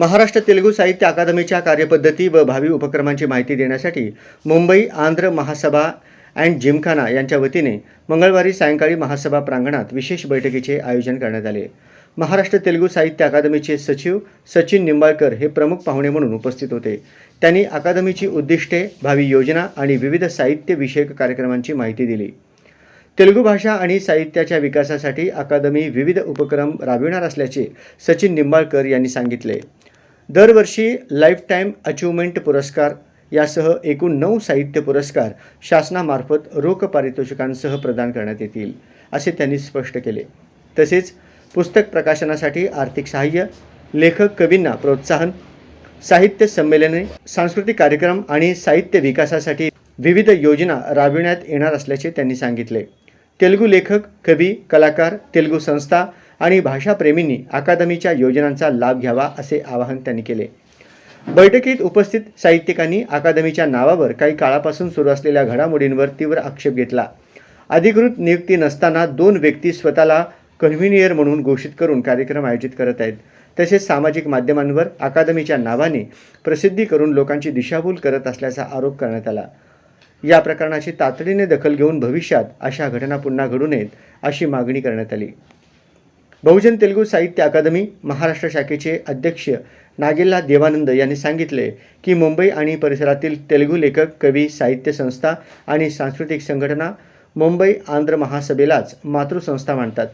महाराष्ट्र तेलुगू साहित्य अकादमीच्या कार्यपद्धती व भावी उपक्रमांची माहिती देण्यासाठी मुंबई आंध्र महासभा अँड जिमखाना यांच्या वतीने मंगळवारी सायंकाळी महासभा प्रांगणात विशेष बैठकीचे आयोजन करण्यात आले। महाराष्ट्र तेलुगू साहित्य अकादमीचे सचिव सचिन निंबाळकर हे प्रमुख पाहुणे म्हणून उपस्थित होते। त्यांनी अकादमीची उद्दिष्टे, भावी योजना आणि विविध साहित्य विषयक कार्यक्रमांची माहिती दिली। तेलुगू भाषा आणि साहित्याच्या विकासासाठी अकादमी विविध उपक्रम राबविणार असल्याचे सचिन निंबाळकर यांनी सांगितले। दरवर्षी लाईफटाईम अचीवमेंट पुरस्कार यासह एकूण 9 साहित्य पुरस्कार शासनामार्फत रोख पारितोषिकांसह प्रदान करण्यात येतील, असे त्यांनी स्पष्ट केले। तसेच पुस्तक प्रकाशनासाठी आर्थिक सहाय्य, लेखक कवींना प्रोत्साहन, साहित्य संमेलने, सांस्कृतिक कार्यक्रम आणि साहित्य विकासासाठी विविध योजना राबविण्यात येणार असल्याचे त्यांनी सांगितले। तेलुगू लेखक, कवी, कलाकार, तेलुगू संस्था आणि भाषाप्रेमींनी अकादमीच्या योजनांचा लाभ घ्यावा असे आवाहन त्यांनी केले। बैठकीत उपस्थित साहित्यिकांनी अकादमीच्या नावावर काही काळापासून सुरू असलेल्या घडामोडींवर तीव्र आक्षेप घेतला। अधिकृत नियुक्ती नसताना 2 व्यक्ती स्वतःला कन्व्हिनियर म्हणून घोषित करून कार्यक्रम आयोजित करत आहेत। तसेच सामाजिक माध्यमांवर अकादमीच्या नावाने प्रसिद्धी करून लोकांची दिशाभूल करत असल्याचा आरोप करण्यात आला। या प्रकरणाची तातडीने दखल घेऊन भविष्यात अशा घटना पुन्हा घडू नयेत अशी मागणी करण्यात आली। बहुजन तेलुगू साहित्य अकादमी महाराष्ट्र शाखेचे अध्यक्ष नागेल्ला देवानंद यांनी सांगितले की मुंबई आणि परिसरातील तेलुगू लेखक, कवी, साहित्य संस्था आणि सांस्कृतिक संघटना मुंबई आंध्र महासभेलाच मातृसंस्था मानतात।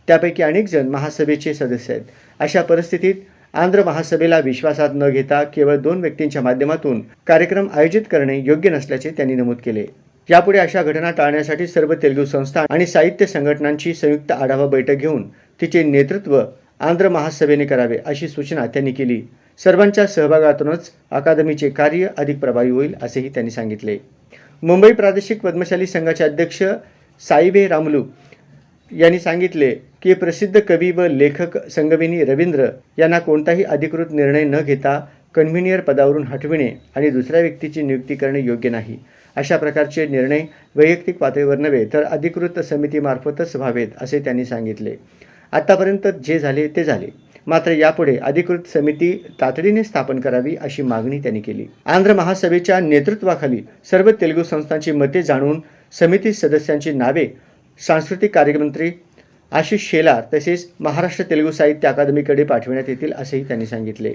त्यापैकी अनेक जण महासभेचे सदस्य आहेत। अशा परिस्थितीत आंध्र महासभेला विश्वासात न घेता केवळ 2 व्यक्तींच्या माध्यमातून कार्यक्रम आयोजित करणे योग्य नसल्याचे त्यांनी नमूद केले। यापुढे अशा घटना टाळण्यासाठी सर्व तेलुगू संस्था आणि साहित्य संघटनांची संयुक्त आढावा बैठक घेऊन तिचे नेतृत्व आंध्र महासभेने करावे अशी सूचना त्यांनी केली। सर्वांच्या सहभागातूनच अकादमीचे कार्य अधिक प्रभावी होईल असेही त्यांनी सांगितले। मुंबई प्रादेशिक पद्मशाली संघाचे अध्यक्ष साईबे रामुलू यांनी सांगितले की प्रसिद्ध कवी व लेखक संगमिनी रवींद्र यांना कोणताही अधिकृत निर्णय न घेता कन्व्हिनियर पदावरून हटविणे आणि दुसऱ्या व्यक्तीची नियुक्ती करणे योग्य नाही। अशा प्रकारचे निर्णय वैयक्तिक पातळीवर नव्हे तर अधिकृत समितीमार्फतच व्हावेत असे त्यांनी सांगितले। आतापर्यंत जे झाले ते झाले, मात्र यापुढे अधिकृत समिती तातडीने स्थापन करावी अशी मागणी त्यांनी केली। आंध्र महासभेच्या नेतृत्वाखाली सर्व तेलुगू संस्थांची मते जाणून समिती सदस्यांची नावे सांस्कृतिक कार्यमंत्री आशिष शेलार तसेच महाराष्ट्र तेलुगू साहित्य अकादमीकडे पाठविण्यात येतील असेही त्यांनी सांगितले।